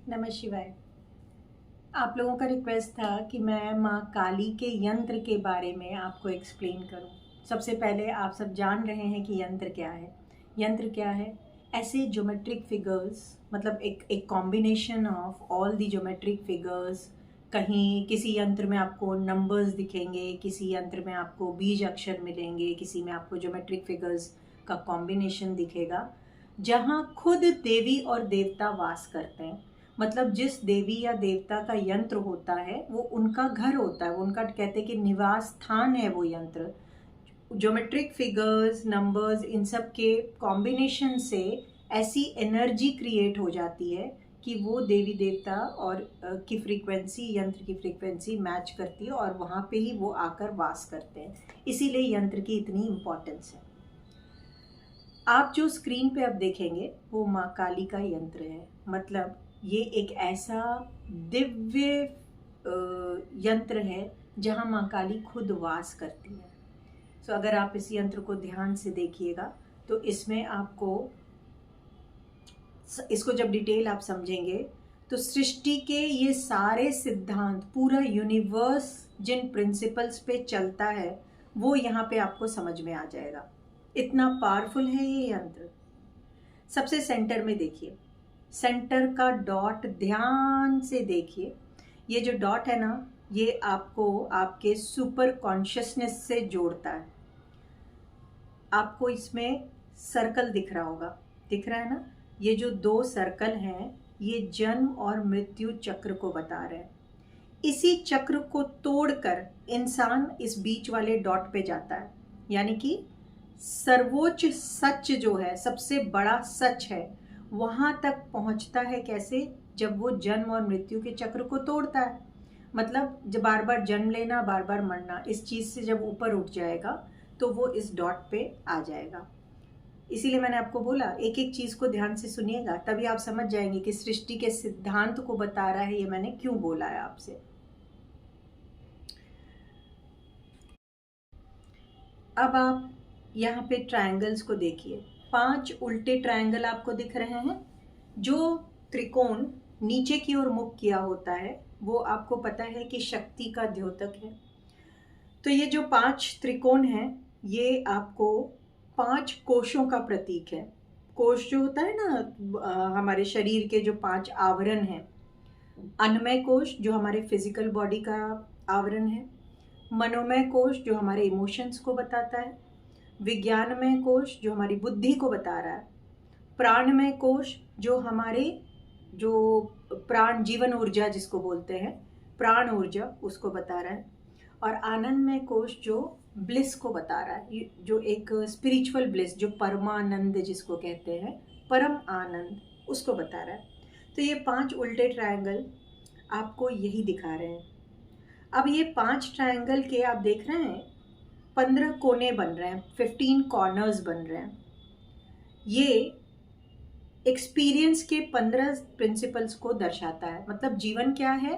नमः शिवाय। आप लोगों का रिक्वेस्ट था कि मैं माँ काली के यंत्र के बारे में आपको एक्सप्लेन करूं। सबसे पहले आप सब जान रहे हैं कि यंत्र क्या है। यंत्र क्या है? ऐसे ज्योमेट्रिक फिगर्स, मतलब एक एक combination of all the geometric figures. कहीं किसी यंत्र में आपको नंबर्स दिखेंगे, किसी यंत्र में आपको बीज अक्षर मिलेंगे, किसी में आपको ज्योमेट्रिक फिगर्स का कॉम्बिनेशन दिखेगा, जहाँ खुद देवी और देवता वास करते हैं। मतलब जिस देवी या देवता का यंत्र होता है वो उनका घर होता है, वो उनका कहते हैं कि निवास स्थान है वो यंत्र। ज्योमेट्रिक फिगर्स, नंबर्स, इन सब के कॉम्बिनेशन से ऐसी एनर्जी क्रिएट हो जाती है कि वो देवी देवता और की फ्रीक्वेंसी, यंत्र की फ्रीक्वेंसी मैच करती है और वहाँ पे ही वो आकर वास करते हैं। इसीलिए यंत्र की इतनी इम्पोर्टेंस है। आप जो स्क्रीन पे अब देखेंगे वो माँ काली का यंत्र है। मतलब ये एक ऐसा दिव्य यंत्र है जहाँ माँ काली खुद वास करती है। सो अगर आप इस यंत्र को ध्यान से देखिएगा तो इसमें आपको, इसको जब डिटेल आप समझेंगे तो सृष्टि के ये सारे सिद्धांत, पूरा यूनिवर्स जिन प्रिंसिपल्स पे चलता है वो यहाँ पे आपको समझ में आ जाएगा। इतना पावरफुल है ये यंत्र। सबसे सेंटर में देखिए, सेंटर का डॉट ध्यान से देखिए। ये जो डॉट है ना, ये आपको आपके सुपर कॉन्शियसनेस से जोड़ता है। आपको इसमें सर्कल दिख रहा होगा, दिख रहा है ना? ये जो दो सर्कल हैं ये जन्म और मृत्यु चक्र को बता रहे हैं। इसी चक्र को तोड़कर इंसान इस बीच वाले डॉट पे जाता है, यानी कि सर्वोच्च सच जो है, सबसे बड़ा सच है, वहां तक पहुंचता है। कैसे? जब वो जन्म और मृत्यु के चक्र को तोड़ता है। मतलब जब बार बार जन्म लेना, बार बार मरना, इस चीज से जब ऊपर उठ जाएगा तो वो इस डॉट पे आ जाएगा। इसीलिए मैंने आपको बोला एक एक चीज को ध्यान से सुनिएगा, तभी आप समझ जाएंगे कि सृष्टि के सिद्धांत को बता रहा है। ये मैंने क्यों बोला है आपसे। अब आप यहाँ पे ट्रायंगल्स को देखिए। 5 उल्टे ट्रायंगल आपको दिख रहे हैं। जो त्रिकोण नीचे की ओर मुख किया होता है वो आपको पता है कि शक्ति का द्योतक है। तो ये जो 5 त्रिकोण हैं ये आपको 5 कोशों का प्रतीक है। कोश जो होता है ना, हमारे शरीर के जो 5 आवरण हैं। अन्नमय कोश जो हमारे फिजिकल बॉडी का आवरण है। मनोमय कोश जो हमारे इमोशंस को बताता है। विज्ञानमय कोश जो हमारी बुद्धि को बता रहा है। प्राणमय कोश जो हमारे, जो प्राण, जीवन ऊर्जा जिसको बोलते हैं, प्राण ऊर्जा, उसको बता रहा है। और आनंदमय कोश जो ब्लिस को बता रहा है, जो एक स्पिरिचुअल ब्लिस, जो परमानंद जिसको कहते हैं, परम आनंद, उसको बता रहा है। तो ये 5 उल्टे ट्रायंगल आपको यही दिखा रहे हैं। अब ये 5 ट्रायंगल के आप देख रहे हैं 15 कोने बन रहे हैं, 15 कॉर्नर्स बन रहे हैं। ये एक्सपीरियंस के 15 प्रिंसिपल्स को दर्शाता है। मतलब जीवन क्या है,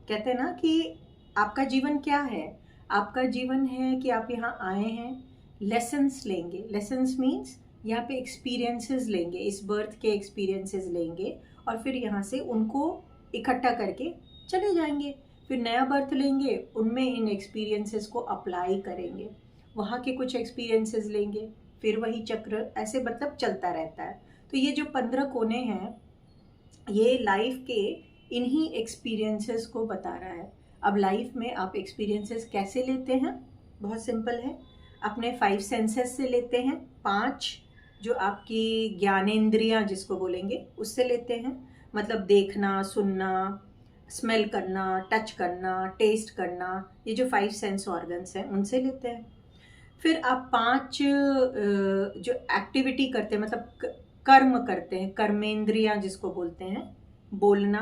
कहते हैं ना कि आपका जीवन क्या है। आपका जीवन है कि आप यहाँ आए हैं, लेसन्स लेंगे। लेसन्स मीन्स यहाँ पे एक्सपीरियंसेस लेंगे, इस बर्थ के एक्सपीरियंसेस लेंगे और फिर यहाँ से उनको इकट्ठा करके चले जाएंगे। फिर नया बर्थ लेंगे, उनमें इन एक्सपीरियंसेस को अप्लाई करेंगे, वहाँ के कुछ एक्सपीरियंसेस लेंगे, फिर वही चक्र ऐसे मतलब चलता रहता है। तो ये जो 15 कोने हैं ये लाइफ के इन्हीं एक्सपीरियंसेस को बता रहा है। अब लाइफ में आप एक्सपीरियंसेस कैसे लेते हैं? बहुत सिंपल है, अपने 5 सेंसेस से लेते हैं। 5 जो आपकी ज्ञानेंद्रियां जिसको बोलेंगे उससे लेते हैं। मतलब देखना, सुनना, स्मेल करना, टच करना, टेस्ट करना, ये जो 5 सेंस ऑर्गन्स हैं उनसे लेते हैं। फिर आप 5 जो एक्टिविटी करते हैं, मतलब कर्म करते हैं, कर्मेंद्रियां जिसको बोलते हैं, बोलना,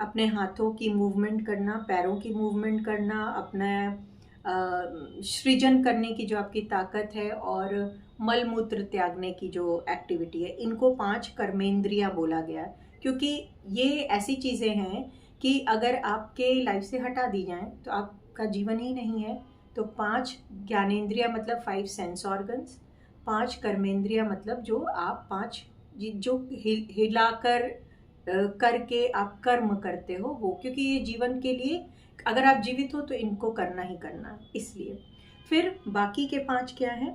अपने हाथों की मूवमेंट करना, पैरों की मूवमेंट करना, अपना सृजन करने की जो आपकी ताकत है, और मल मूत्र त्यागने की जो एक्टिविटी है, इनको 5 कर्मेंद्रियां बोला गया है। क्योंकि ये ऐसी चीज़ें हैं कि अगर आपके लाइफ से हटा दी जाएं तो आपका जीवन ही नहीं है। तो 5 ज्ञानेंद्रिया मतलब 5 सेंस ऑर्गन्स, 5 कर्मेंद्रिया मतलब जो आप 5 जो हिलाकर करके आप कर्म करते हो वो, क्योंकि ये जीवन के लिए अगर आप जीवित हो तो इनको करना ही करना है। इसलिए फिर बाकी के 5 क्या हैं,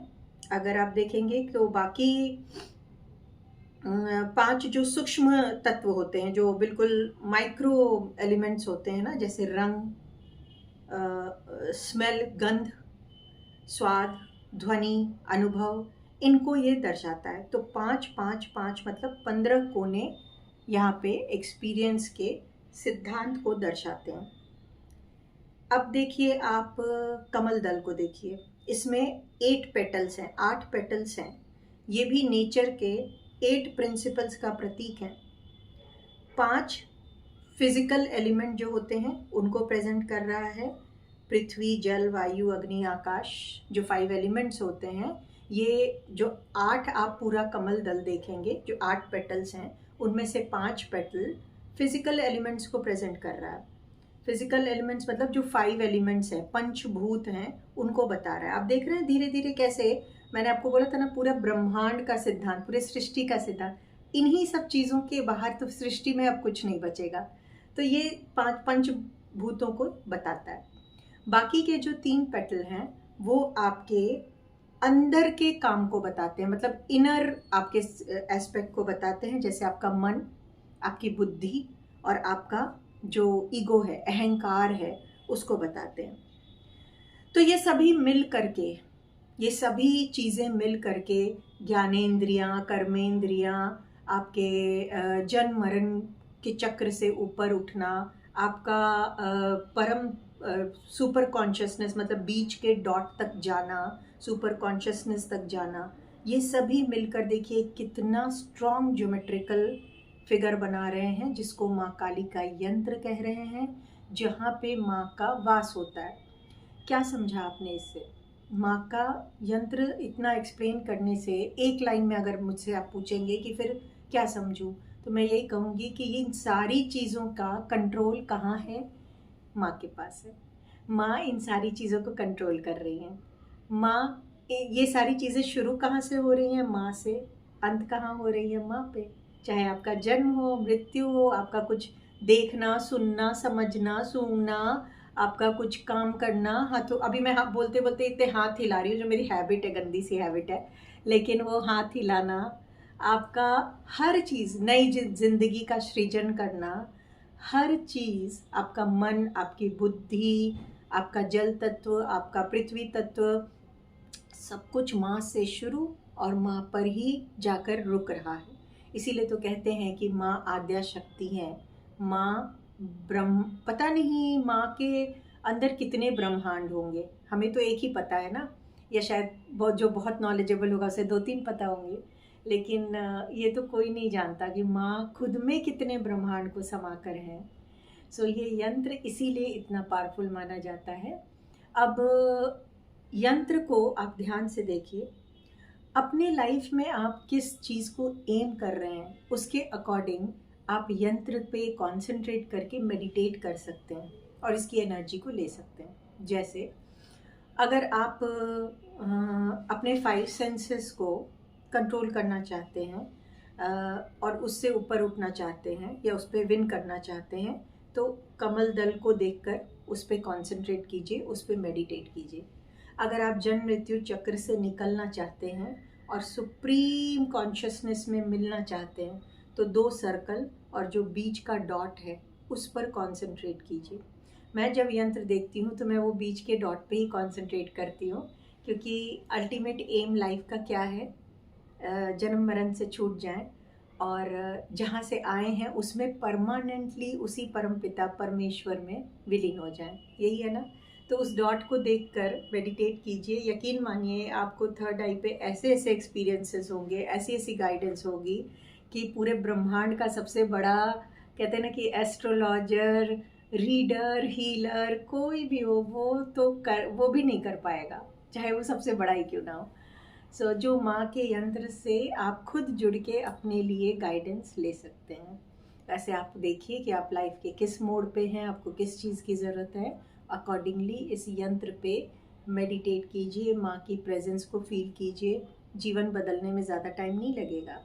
अगर आप देखेंगे तो बाकी 5 जो सूक्ष्म तत्व होते हैं, जो बिल्कुल माइक्रो एलिमेंट्स होते हैं ना, जैसे रंग, स्मेल, गंध, स्वाद, ध्वनि, अनुभव, इनको ये दर्शाता है। तो 5 5 5 मतलब 15 कोने यहाँ पे एक्सपीरियंस के सिद्धांत को दर्शाते हैं। अब देखिए आप कमल दल को देखिए, इसमें 8 पेटल्स हैं, 8 पेटल्स हैं। ये भी नेचर के 8 प्रिंसिपल्स का प्रतीक है। 5 फिजिकल एलिमेंट जो होते हैं उनको प्रेजेंट कर रहा है, पृथ्वी, जल, वायु, अग्नि, आकाश, जो 5 एलिमेंट्स होते हैं। ये जो 8 आप पूरा कमल दल देखेंगे, जो 8 पेटल्स हैं, उनमें से 5 पेटल फिजिकल एलिमेंट्स को प्रेजेंट कर रहा है। फिजिकल एलिमेंट्स मतलब जो 5 एलिमेंट्स हैं, पंचभूत हैं, उनको बता रहा है। आप देख रहे हैं धीरे धीरे कैसे, मैंने आपको बोला था ना, पूरा ब्रह्मांड का सिद्धांत, पूरे सृष्टि का सिद्धांत, इन्हीं सब चीज़ों के बाहर तो सृष्टि में अब कुछ नहीं बचेगा। तो ये 5 पंचभूतों को बताता है। बाकी के जो 3 पेटल हैं वो आपके अंदर के काम को बताते हैं, मतलब इनर आपके एस्पेक्ट को बताते हैं, जैसे आपका मन, आपकी बुद्धि और आपका जो ईगो है, अहंकार है, उसको बताते हैं। तो ये सभी मिल करके, ये सभी चीज़ें मिल करके ज्ञानेंद्रियाँ, कर्मेंद्रियाँ, आपके जन्म मरण के चक्र से ऊपर उठना, आपका परम सुपर कॉन्शियसनेस मतलब बीच के डॉट तक जाना, सुपर कॉन्शियसनेस तक जाना, ये सभी मिलकर देखिए कितना स्ट्रॉन्ग ज्योमेट्रिकल फिगर बना रहे हैं, जिसको माँ काली का यंत्र कह रहे हैं, जहाँ पे माँ का वास होता है। क्या समझा आपने इससे? माँ का यंत्र इतना एक्सप्लेन करने से, एक लाइन में अगर मुझसे आप पूछेंगे कि फिर क्या समझूं, तो मैं यही कहूँगी कि इन सारी चीज़ों का कंट्रोल कहाँ है? माँ के पास है। माँ इन सारी चीज़ों को कंट्रोल कर रही हैं। माँ, ये सारी चीज़ें शुरू कहाँ से हो रही हैं? माँ से। अंत कहाँ हो रही है? माँ पे। चाहे आपका जन्म हो, मृत्यु हो, आपका कुछ देखना, सुनना, समझना, सूंघना, आपका कुछ काम करना, हाथों, अभी मैं बोलते बोलते इतने हाथ हिला रही हूँ, जो मेरी हैबिट है, गंदी सी हैबिट है, लेकिन वो हाथ हिलाना, आपका हर चीज़, नई जिंदगी का सृजन करना, हर चीज़, आपका मन, आपकी बुद्धि, आपका जल तत्व, आपका पृथ्वी तत्व, सब कुछ माँ से शुरू और माँ पर ही जाकर रुक रहा है। इसीलिए तो कहते हैं कि माँ आद्या शक्ति है। माँ ब्रह्म, पता नहीं माँ के अंदर कितने ब्रह्मांड होंगे, हमें तो एक ही पता है ना, या शायद बहुत, जो बहुत नॉलेजेबल होगा उसे 2-3 पता होंगे, लेकिन ये तो कोई नहीं जानता कि माँ खुद में कितने ब्रह्मांड को समा कर है। सो ये यंत्र इसीलिए इतना पावरफुल माना जाता है। अब यंत्र को आप ध्यान से देखिए, अपने लाइफ में आप किस चीज़ को एम कर रहे हैं, उसके अकॉर्डिंग आप यंत्र पे कंसंट्रेट करके मेडिटेट कर सकते हैं और इसकी एनर्जी को ले सकते हैं। जैसे अगर आप अपने 5 सेंसेस को कंट्रोल करना चाहते हैं और उससे ऊपर उठना चाहते हैं या उस पर विन करना चाहते हैं, तो कमल दल को देखकर उस पर कॉन्सेंट्रेट कीजिए, उस पर मेडिटेट कीजिए। अगर आप जन्म मृत्यु चक्र से निकलना चाहते हैं और सुप्रीम कॉन्शियसनेस में मिलना चाहते हैं, तो 2 सर्कल और जो बीच का डॉट है उस पर कॉन्सेंट्रेट कीजिए। मैं जब यंत्र देखती हूँ तो मैं वो बीच के डॉट पे ही कॉन्सेंट्रेट करती हूँ, क्योंकि अल्टीमेट एम लाइफ का क्या है? जन्म मरण से छूट जाएं और जहाँ से आए हैं उसमें परमानेंटली उसी परम पिता परमेश्वर में विलीन हो जाएं, यही है ना। तो उस डॉट को देखकर मेडिटेट कीजिए, यकीन मानिए आपको थर्ड आई पे ऐसे ऐसे एक्सपीरियंसेस होंगे, ऐसी ऐसी गाइडेंस होगी कि पूरे ब्रह्मांड का सबसे बड़ा, कहते हैं ना कि एस्ट्रोलॉजर, रीडर, हीलर कोई भी हो, वो भी नहीं कर पाएगा, चाहे वो सबसे बड़ा ही क्यों ना हो। सो जो माँ के यंत्र से आप खुद जुड़ के अपने लिए गाइडेंस ले सकते हैं। वैसे आप देखिए कि आप लाइफ के किस मोड पे हैं, आपको किस चीज़ की ज़रूरत है, अकॉर्डिंगली इस यंत्र पे मेडिटेट कीजिए, माँ की प्रेजेंस को फील कीजिए। जीवन बदलने में ज़्यादा टाइम नहीं लगेगा।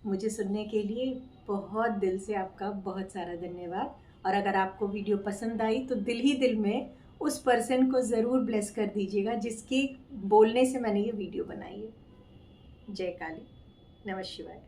मुझे सुनने के लिए बहुत दिल से आपका बहुत सारा धन्यवाद। और अगर आपको वीडियो पसंद आई तो दिल ही दिल में उस पर्सन को ज़रूर ब्लेस कर दीजिएगा जिसके बोलने से मैंने ये वीडियो बनाई है। जय काली, नमः शिवाय।